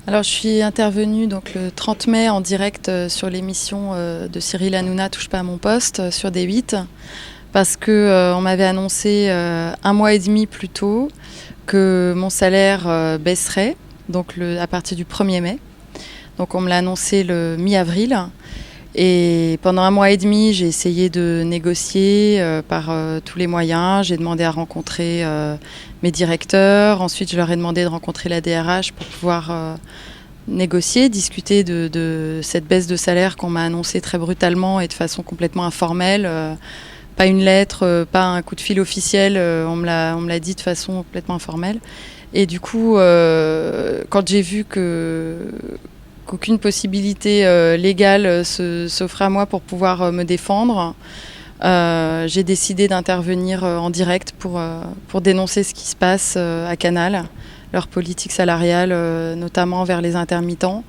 Alors, je suis intervenue donc, le 30 mai en direct sur l'émission de Cyril Hanouna Touche pas à mon poste sur D8 parce que on m'avait annoncé un mois et demi plus tôt que mon salaire baisserait donc à partir du 1er mai. Donc on me l'a annoncé le mi-avril. Et pendant un mois et demi, j'ai essayé de négocier par tous les moyens. J'ai demandé à rencontrer mes directeurs. Ensuite, je leur ai demandé de rencontrer la DRH pour pouvoir négocier, discuter de cette baisse de salaire qu'on m'a annoncée très brutalement et de façon complètement informelle. Pas une lettre, pas un coup de fil officiel. On me l'a dit de façon complètement informelle. Et du coup, quand j'ai vu qu'aucune possibilité légale s'offrait à moi pour pouvoir me défendre, j'ai décidé d'intervenir en direct pour dénoncer ce qui se passe à Canal, leur politique salariale, notamment envers les intermittents,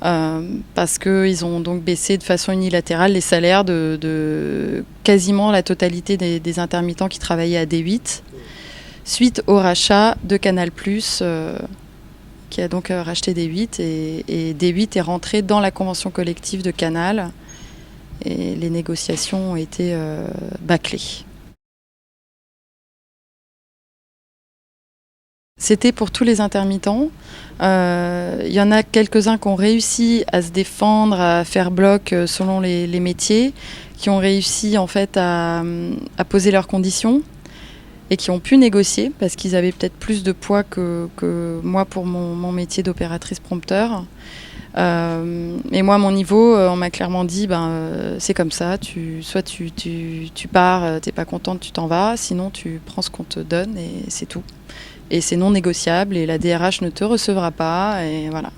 parce qu'ils ont donc baissé de façon unilatérale les salaires de quasiment la totalité des intermittents qui travaillaient à D8, suite au rachat de Canal+, qui a donc racheté D8, et D8 est rentré dans la convention collective de Canal, et les négociations ont été bâclées. C'était pour tous les intermittents. Il y en a quelques-uns qui ont réussi à se défendre, à faire bloc selon les métiers, qui ont réussi en fait à poser leurs conditions et qui ont pu négocier parce qu'ils avaient peut-être plus de poids que moi pour mon métier d'opératrice prompteur. Et moi, à mon niveau, on m'a clairement dit, c'est comme ça, soit tu pars, t'es pas contente, tu t'en vas, sinon tu prends ce qu'on te donne et c'est tout. Et c'est non négociable et la DRH ne te recevra pas, et voilà.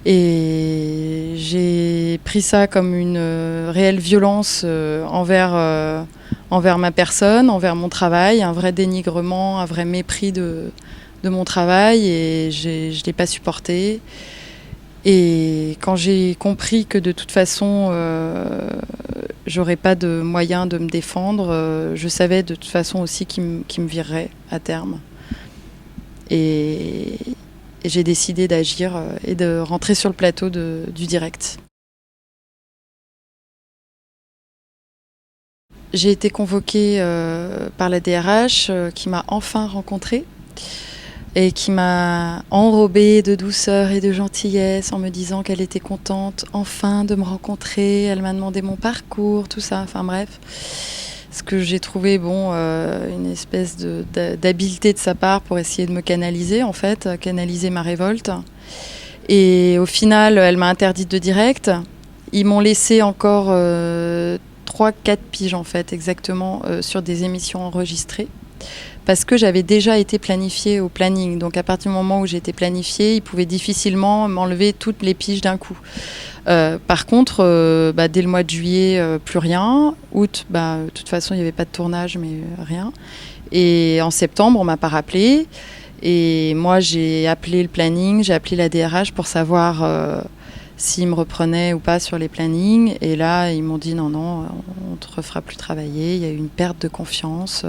Et j'ai pris ça comme une réelle violence envers ma personne, envers mon travail, un vrai dénigrement, un vrai mépris de mon travail, et je ne l'ai pas supporté. Et quand j'ai compris que de toute façon, j'aurais pas de moyen de me défendre, je savais de toute façon aussi qu'il me virerait à terme. Et j'ai décidé d'agir et de rentrer sur le plateau du direct. J'ai été convoquée par la DRH qui m'a enfin rencontrée et qui m'a enrobée de douceur et de gentillesse en me disant qu'elle était contente enfin de me rencontrer. Elle m'a demandé mon parcours, tout ça, enfin bref. Ce que j'ai trouvé une espèce d'habileté de sa part pour essayer de me canaliser, en fait, canaliser ma révolte. Et au final, elle m'a interdite de direct. Ils m'ont laissé encore 3-4 piges, en fait, exactement, sur des émissions enregistrées. Parce que j'avais déjà été planifiée au planning. Donc à partir du moment où j'ai été planifiée, ils pouvaient difficilement m'enlever toutes les piges d'un coup. Par contre, dès le mois de juillet, plus rien. Août, de toute façon, il n'y avait pas de tournage, mais rien. Et en septembre, on ne m'a pas rappelé. Et moi, j'ai appelé le planning, j'ai appelé la DRH pour savoir s'ils me reprenaient ou pas sur les plannings. Et là, ils m'ont dit non, on ne te refera plus travailler. Il y a eu une perte de confiance.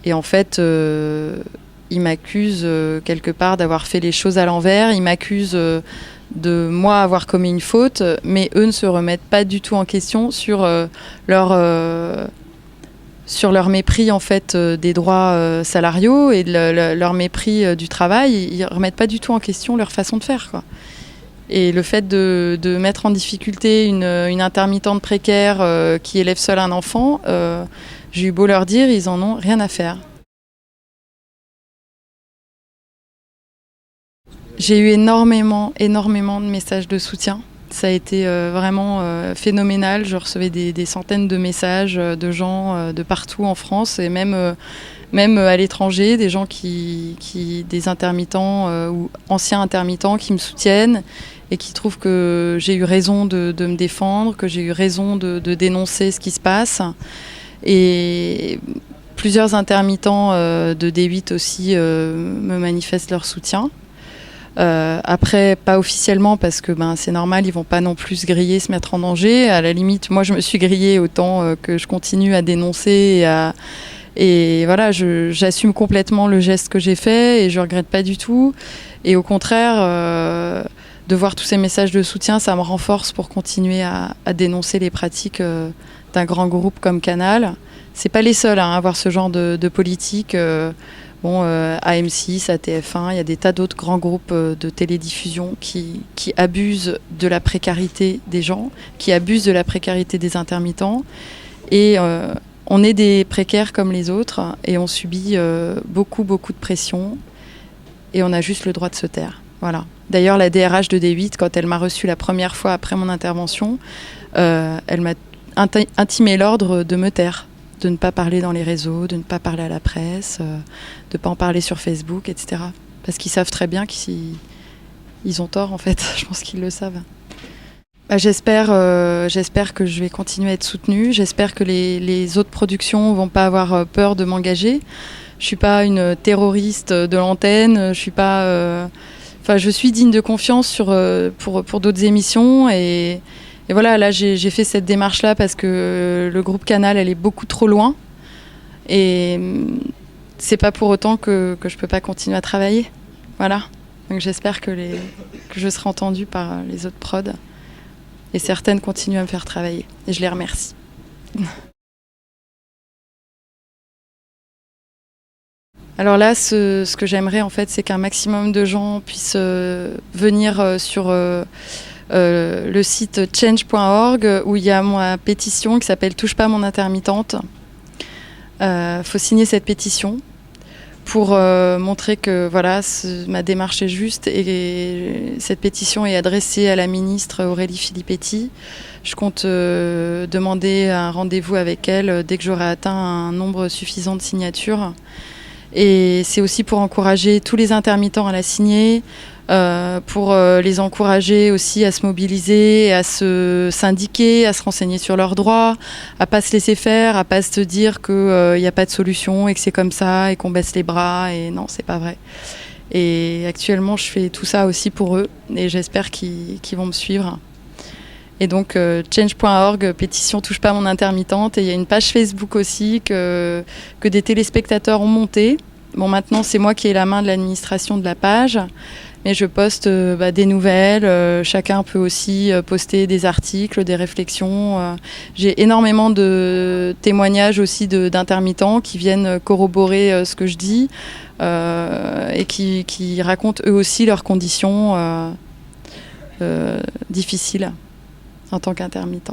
Et en fait, ils m'accusent quelque part d'avoir fait les choses à l'envers. Ils m'accusent de moi avoir commis une faute, mais eux ne se remettent pas du tout en question sur leur mépris en fait des droits salariaux et de leur mépris du travail. Ils remettent pas du tout en question leur façon de faire, quoi. Et le fait de mettre en difficulté une intermittente précaire qui élève seule un enfant, j'ai eu beau leur dire, ils en ont rien à faire. J'ai eu énormément de messages de soutien. Ça a été vraiment phénoménal. Je recevais des centaines de messages de gens de partout en France et même à l'étranger, des gens des intermittents ou anciens intermittents qui me soutiennent et qui trouvent que j'ai eu raison de me défendre, que j'ai eu raison de dénoncer ce qui se passe. Et plusieurs intermittents de D8 aussi me manifestent leur soutien. Après, pas officiellement parce que c'est normal, ils vont pas non plus se griller, se mettre en danger. À la limite, moi je me suis grillée autant que je continue à dénoncer Et voilà, j'assume complètement le geste que j'ai fait et je regrette pas du tout. Et au contraire, de voir tous ces messages de soutien, ça me renforce pour continuer à dénoncer les pratiques d'un grand groupe comme Canal. C'est pas les seuls à avoir ce genre de politique. À M6, à TF1, il y a des tas d'autres grands groupes de télédiffusion qui abusent de la précarité des gens, qui abusent de la précarité des intermittents. Et on est des précaires comme les autres et on subit beaucoup de pression et on a juste le droit de se taire. Voilà. D'ailleurs, la DRH de D8, quand elle m'a reçue la première fois après mon intervention, elle m'a intimé l'ordre de me taire, de ne pas parler dans les réseaux, de ne pas parler à la presse, de ne pas en parler sur Facebook, etc. Parce qu'ils savent très bien qu'ils ont tort, en fait. Je pense qu'ils le savent. J'espère que je vais continuer à être soutenue. J'espère que les autres productions ne vont pas avoir peur de m'engager. Je ne suis pas une terroriste de l'antenne. Je suis digne de confiance pour d'autres émissions. Et voilà, là, j'ai fait cette démarche-là parce que le groupe Canal, elle est beaucoup trop loin. Et c'est pas pour autant que je peux pas continuer à travailler. Voilà. Donc j'espère que je serai entendue par les autres prods. Et certaines continuent à me faire travailler. Et je les remercie. Alors là, ce que j'aimerais, en fait, c'est qu'un maximum de gens puissent venir sur le site change.org où il y a ma pétition qui s'appelle « Touche pas mon intermittente ». Faut signer cette pétition pour montrer que voilà, ma démarche est juste et cette pétition est adressée à la ministre Aurélie Filippetti. Je compte demander un rendez-vous avec elle dès que j'aurai atteint un nombre suffisant de signatures. Et c'est aussi pour encourager tous les intermittents à la signer, pour les encourager aussi à se mobiliser, à se syndiquer, à se renseigner sur leurs droits, à pas se laisser faire, à pas se dire qu'il n'y a pas de solution et que c'est comme ça et qu'on baisse les bras. Et non, c'est pas vrai. Et actuellement, je fais tout ça aussi pour eux et j'espère qu'ils vont me suivre. Et donc, change.org, pétition touche pas mon intermittente. Et il y a une page Facebook aussi que des téléspectateurs ont montée. Bon, maintenant, c'est moi qui ai la main de l'administration de la page. Mais je poste des nouvelles. Chacun peut aussi poster des articles, des réflexions. J'ai énormément de témoignages aussi d'intermittents qui viennent corroborer ce que je dis et qui racontent eux aussi leurs conditions difficiles en tant qu'intermittent.